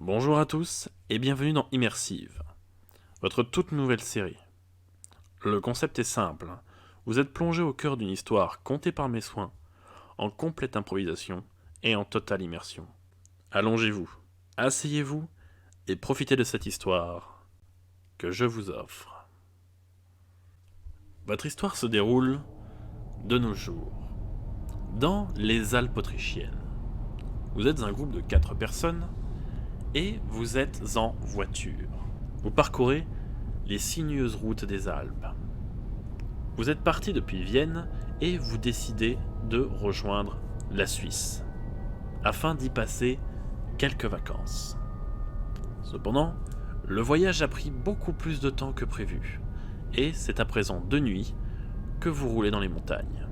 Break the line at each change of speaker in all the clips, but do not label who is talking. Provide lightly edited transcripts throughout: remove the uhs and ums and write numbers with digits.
Bonjour à tous et bienvenue dans Immersive, votre toute nouvelle série. Le concept est simple, vous êtes plongé au cœur d'une histoire contée par mes soins, en complète improvisation et en totale immersion. Allongez-vous, asseyez-vous et profitez de cette histoire que je vous offre. Votre histoire se déroule de nos jours, dans les Alpes autrichiennes. Vous êtes un groupe de 4 personnes et vous êtes en voiture. Vous parcourez les sinueuses routes des Alpes. Vous êtes parti depuis Vienne et vous décidez de rejoindre la Suisse, afin d'y passer quelques vacances. Cependant, le voyage a pris beaucoup plus de temps que prévu, et c'est à présent de nuit que vous roulez dans les montagnes.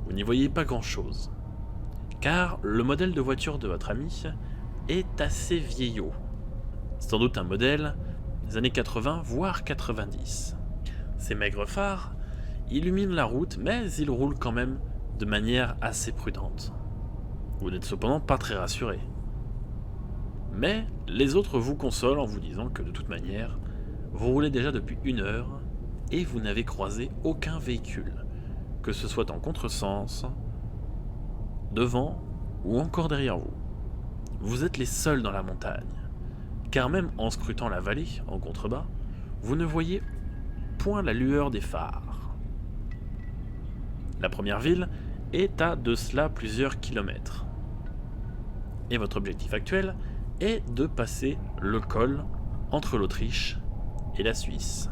Vous n'y voyez pas grand-chose, car le modèle de voiture de votre ami est assez vieillot. Sans doute un modèle des années 80, voire 90. Ses maigres phares illuminent la route, mais il roule quand même de manière assez prudente. Vous n'êtes cependant pas très rassuré. Mais les autres vous consolent en vous disant que de toute manière, vous roulez déjà depuis 1 heure et vous n'avez croisé aucun véhicule, que ce soit en contresens, devant ou encore derrière vous. Vous êtes les seuls dans la montagne, car même en scrutant la vallée en contrebas, vous ne voyez point la lueur des phares. La première ville est à de cela plusieurs kilomètres. Et votre objectif actuel est de passer le col entre l'Autriche et la Suisse.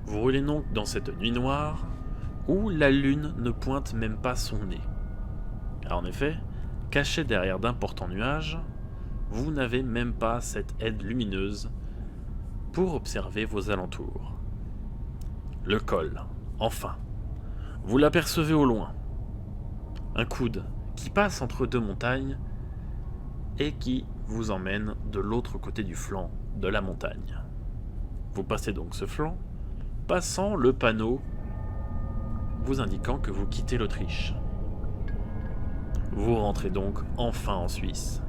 Vous roulez donc dans cette nuit noire où la lune ne pointe même pas son nez. Car en effet, caché derrière d'importants nuages, vous n'avez même pas cette aide lumineuse pour observer vos alentours. Le col, enfin. Vous l'apercevez au loin. Un coude qui passe entre deux montagnes et qui vous emmène de l'autre côté du flanc de la montagne. Vous passez donc ce flanc, passant le panneau vous indiquant que vous quittez l'Autriche. Vous rentrez donc enfin en Suisse.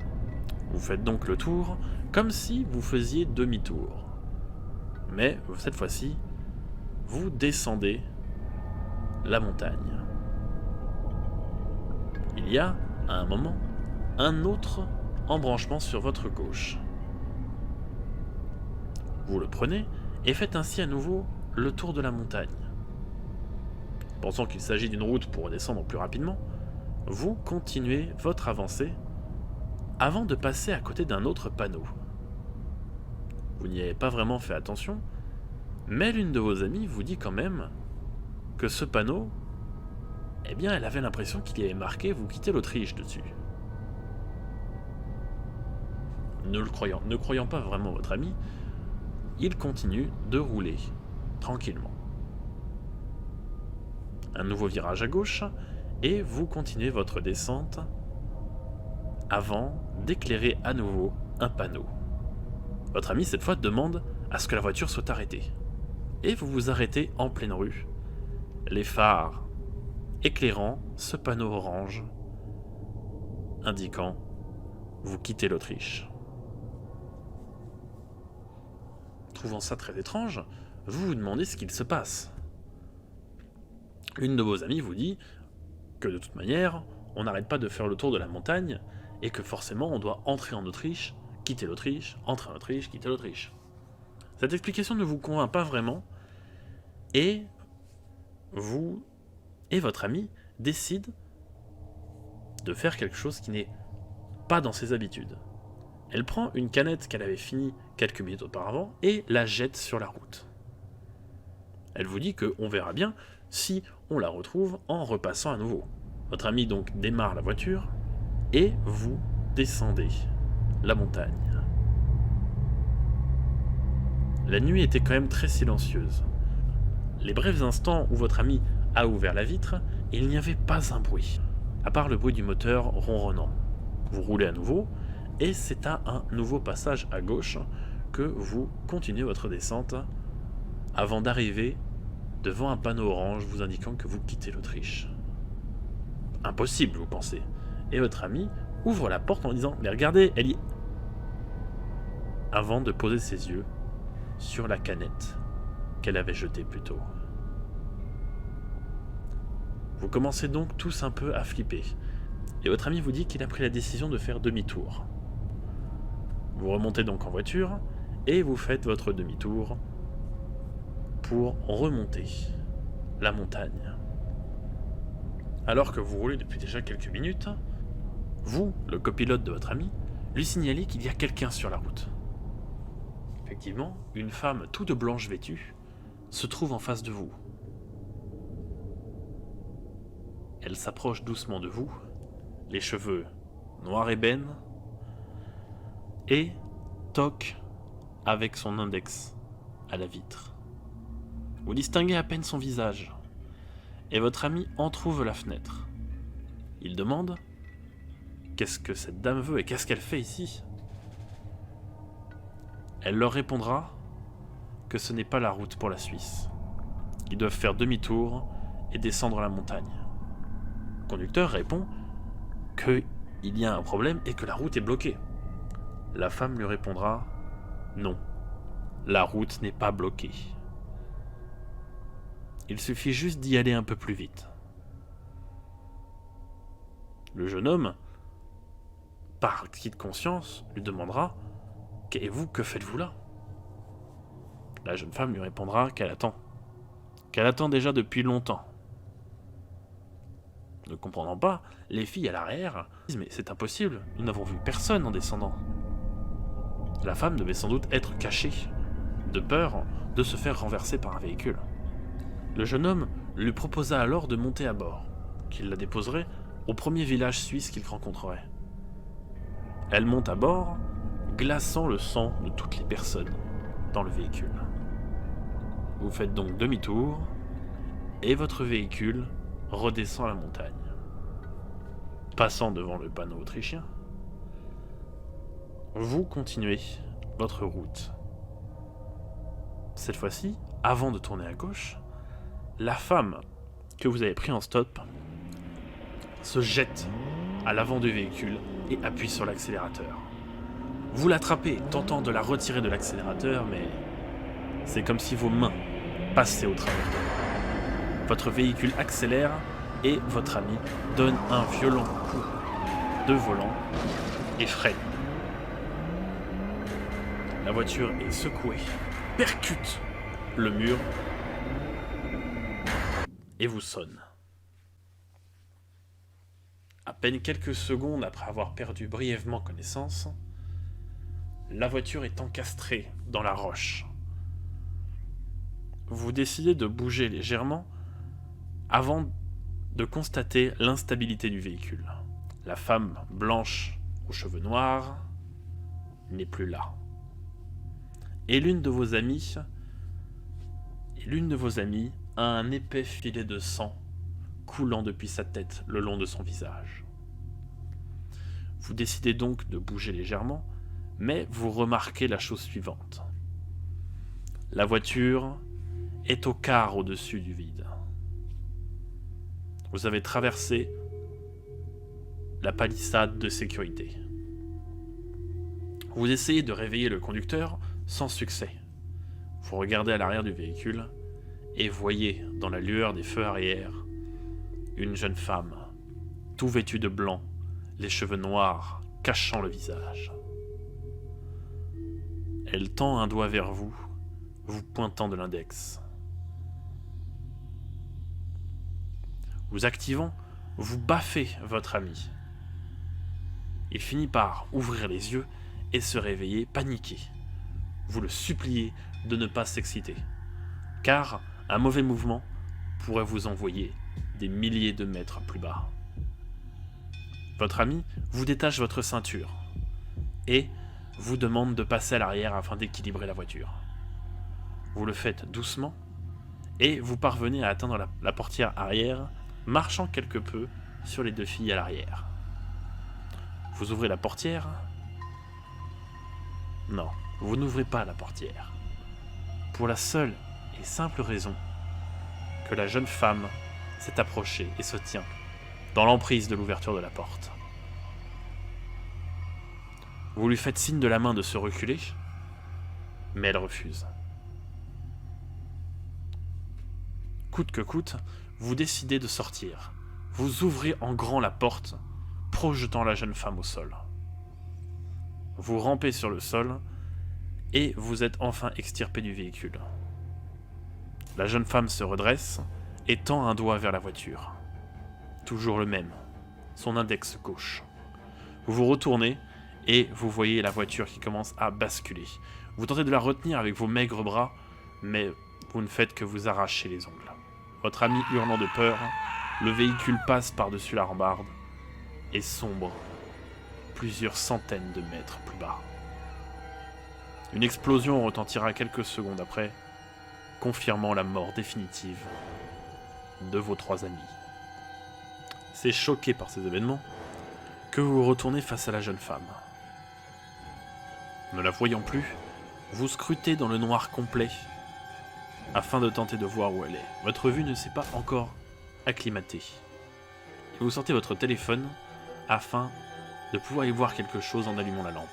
Vous faites donc le tour comme si vous faisiez demi-tour. Mais cette fois-ci, vous descendez la montagne. Il y a, à un moment, un autre embranchement sur votre gauche. Vous le prenez et faites ainsi à nouveau le tour de la montagne. Pensant qu'il s'agit d'une route pour redescendre plus rapidement, vous continuez votre avancée avant de passer à côté d'un autre panneau. Vous n'y avez pas vraiment fait attention, mais l'une de vos amies vous dit quand même que ce panneau, eh bien, elle avait l'impression qu'il y avait marqué « Vous quittez l'Autriche » dessus. Ne croyant pas vraiment votre ami, il continue de rouler tranquillement. Un nouveau virage à gauche, et vous continuez votre descente avant d'éclairer à nouveau un panneau. Votre ami cette fois demande à ce que la voiture soit arrêtée. Et vous vous arrêtez en pleine rue, les phares éclairant ce panneau orange indiquant « Vous quittez l'Autriche ». Trouvant ça très étrange, vous vous demandez ce qu'il se passe. Une de vos amies vous dit que de toute manière, on n'arrête pas de faire le tour de la montagne et que forcément on doit entrer en Autriche, quitter l'Autriche, entrer en Autriche, quitter l'Autriche. Cette explication ne vous convainc pas vraiment et vous et votre ami décident de faire quelque chose qui n'est pas dans ses habitudes. Elle prend une canette qu'elle avait finie quelques minutes auparavant et la jette sur la route. Elle vous dit qu'on verra bien si on la retrouve en repassant à nouveau. Votre ami donc démarre la voiture et vous descendez la montagne. La nuit était quand même très silencieuse. Les brefs instants où votre ami a ouvert la vitre, il n'y avait pas un bruit, à part le bruit du moteur ronronnant. Vous roulez à nouveau, et c'est à un nouveau passage à gauche que vous continuez votre descente avant d'arriver devant un panneau orange vous indiquant que vous quittez l'Autriche. Impossible, vous pensez, et votre ami ouvre la porte en disant « Mais regardez, elle y est !» avant de poser ses yeux sur la canette qu'elle avait jetée plus tôt. Vous commencez donc tous un peu à flipper, et votre ami vous dit qu'il a pris la décision de faire demi-tour. Vous remontez donc en voiture, et vous faites votre demi-tour pour remonter la montagne. Alors que vous roulez depuis déjà quelques minutes, vous, le copilote de votre ami, lui signalez qu'il y a quelqu'un sur la route. Effectivement, une femme toute blanche vêtue se trouve en face de vous. Elle s'approche doucement de vous, les cheveux noirs ébène, et toque avec son index à la vitre. Vous distinguez à peine son visage, et votre ami entrouvre la fenêtre. Il demande « Qu'est-ce que cette dame veut et qu'est-ce qu'elle fait ici ?» Elle leur répondra que ce n'est pas la route pour la Suisse. Ils doivent faire demi-tour et descendre la montagne. Le conducteur répond qu'il y a un problème et que la route est bloquée. La femme lui répondra « Non, la route n'est pas bloquée. Il suffit juste d'y aller un peu plus vite. » Le jeune homme, par acquis de conscience, lui demandera « Que faites-vous là ?» La jeune femme lui répondra qu'elle attend déjà depuis longtemps. Ne comprenant pas, les filles à l'arrière disent « Mais c'est impossible, nous n'avons vu personne en descendant. » La femme devait sans doute être cachée, de peur de se faire renverser par un véhicule. Le jeune homme lui proposa alors de monter à bord, qu'il la déposerait au premier village suisse qu'il rencontrerait. Elle monte à bord, glaçant le sang de toutes les personnes dans le véhicule. Vous faites donc demi-tour, et votre véhicule redescend la montagne. Passant devant le panneau autrichien, vous continuez votre route. Cette fois-ci, avant de tourner à gauche, la femme que vous avez pris en stop se jette à l'avant du véhicule et appuie sur l'accélérateur. Vous l'attrapez, tentant de la retirer de l'accélérateur, mais c'est comme si vos mains passaient au travers d'elle. Votre véhicule accélère et votre ami donne un violent coup de volant et freine. La voiture est secouée, percute le mur et vous sonne. À peine quelques secondes après avoir perdu brièvement connaissance, la voiture est encastrée dans la roche. Vous décidez de bouger légèrement avant de constater l'instabilité du véhicule. La femme blanche aux cheveux noirs n'est plus là. Et l'une de vos amies a un épais filet de sang coulant depuis sa tête le long de son visage. Vous décidez donc de bouger légèrement, mais vous remarquez la chose suivante. La voiture est au quart au-dessus du vide. Vous avez traversé la palissade de sécurité. Vous essayez de réveiller le conducteur sans succès. Vous regardez à l'arrière du véhicule et voyez dans la lueur des feux arrière une jeune femme, tout vêtue de blanc, les cheveux noirs cachant le visage. Elle tend un doigt vers vous, vous pointant de l'index. Vous activant, vous baffez votre ami. Il finit par ouvrir les yeux et se réveiller paniqué. Vous le suppliez de ne pas s'exciter, car un mauvais mouvement pourrait vous envoyer des milliers de mètres plus bas. Votre ami vous détache votre ceinture et vous demande de passer à l'arrière afin d'équilibrer la voiture. Vous le faites doucement et vous parvenez à atteindre la portière arrière, marchant quelque peu sur les deux filles à l'arrière. Vous ouvrez la portière. Non, vous n'ouvrez pas la portière. Pour la seule et simple raison que la jeune femme s'est approchée et se tient dans l'emprise de l'ouverture de la porte. Vous lui faites signe de la main de se reculer, mais elle refuse. Coûte que coûte, vous décidez de sortir. Vous ouvrez en grand la porte, projetant la jeune femme au sol. Vous rampez sur le sol, et vous êtes enfin extirpé du véhicule. La jeune femme se redresse et tend un doigt vers la voiture. Toujours le même, son index gauche. Vous vous retournez et vous voyez la voiture qui commence à basculer. Vous tentez de la retenir avec vos maigres bras, mais vous ne faites que vous arracher les ongles. Votre ami hurlant de peur, le véhicule passe par-dessus la rambarde et sombre plusieurs centaines de mètres plus bas. Une explosion retentira quelques secondes après, confirmant la mort définitive de vos 3 amis. C'est choqué par ces événements que vous vous retournez face à la jeune femme. Ne la voyant plus, vous scrutez dans le noir complet afin de tenter de voir où elle est. Votre vue ne s'est pas encore acclimatée. Et vous sortez votre téléphone afin de pouvoir y voir quelque chose en allumant la lampe.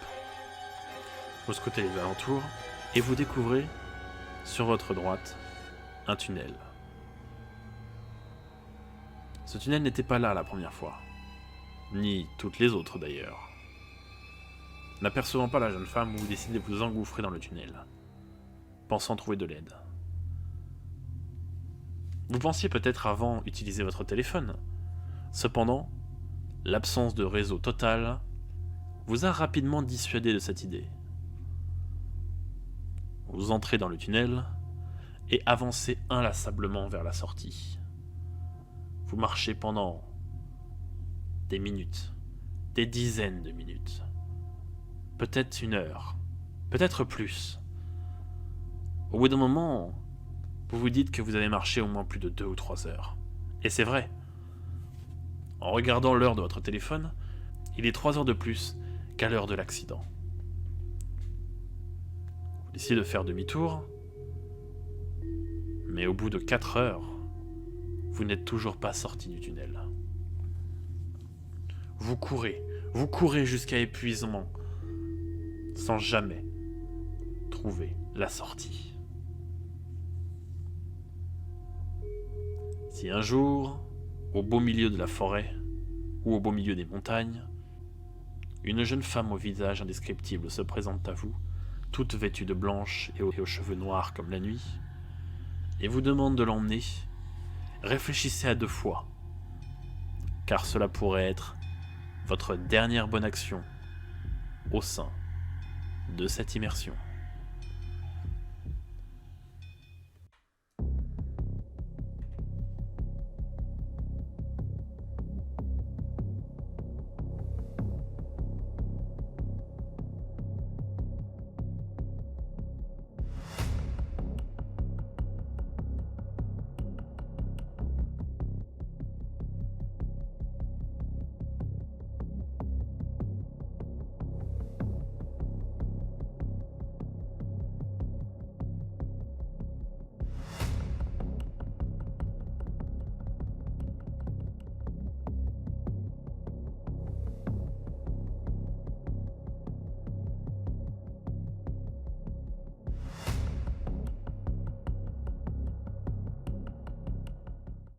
Vous scrutez les alentours et vous découvrez sur votre droite un tunnel. Ce tunnel n'était pas là la première fois, ni toutes les autres d'ailleurs. N'apercevant pas la jeune femme, vous décidez de vous engouffrer dans le tunnel, pensant trouver de l'aide. Vous pensiez peut-être avant utiliser votre téléphone. Cependant, l'absence de réseau total vous a rapidement dissuadé de cette idée. Vous entrez dans le tunnel et avancez inlassablement vers la sortie. Vous marchez pendant des minutes, des dizaines de minutes, peut-être 1 heure, peut-être plus. Au bout d'un moment, vous vous dites que vous avez marché au moins plus de 2 ou 3 heures. Et c'est vrai. En regardant l'heure de votre téléphone, il est 3 heures de plus qu'à l'heure de l'accident. Vous décidez de faire demi-tour, mais au bout de 4 heures, vous n'êtes toujours pas sorti du tunnel. Vous courez jusqu'à épuisement, sans jamais trouver la sortie. Si un jour, au beau milieu de la forêt, ou au beau milieu des montagnes, une jeune femme au visage indescriptible se présente à vous, toute vêtue de blanche et aux cheveux noirs comme la nuit, et vous demande de l'emmener, réfléchissez à 2 fois, car cela pourrait être votre dernière bonne action au sein de cette immersion.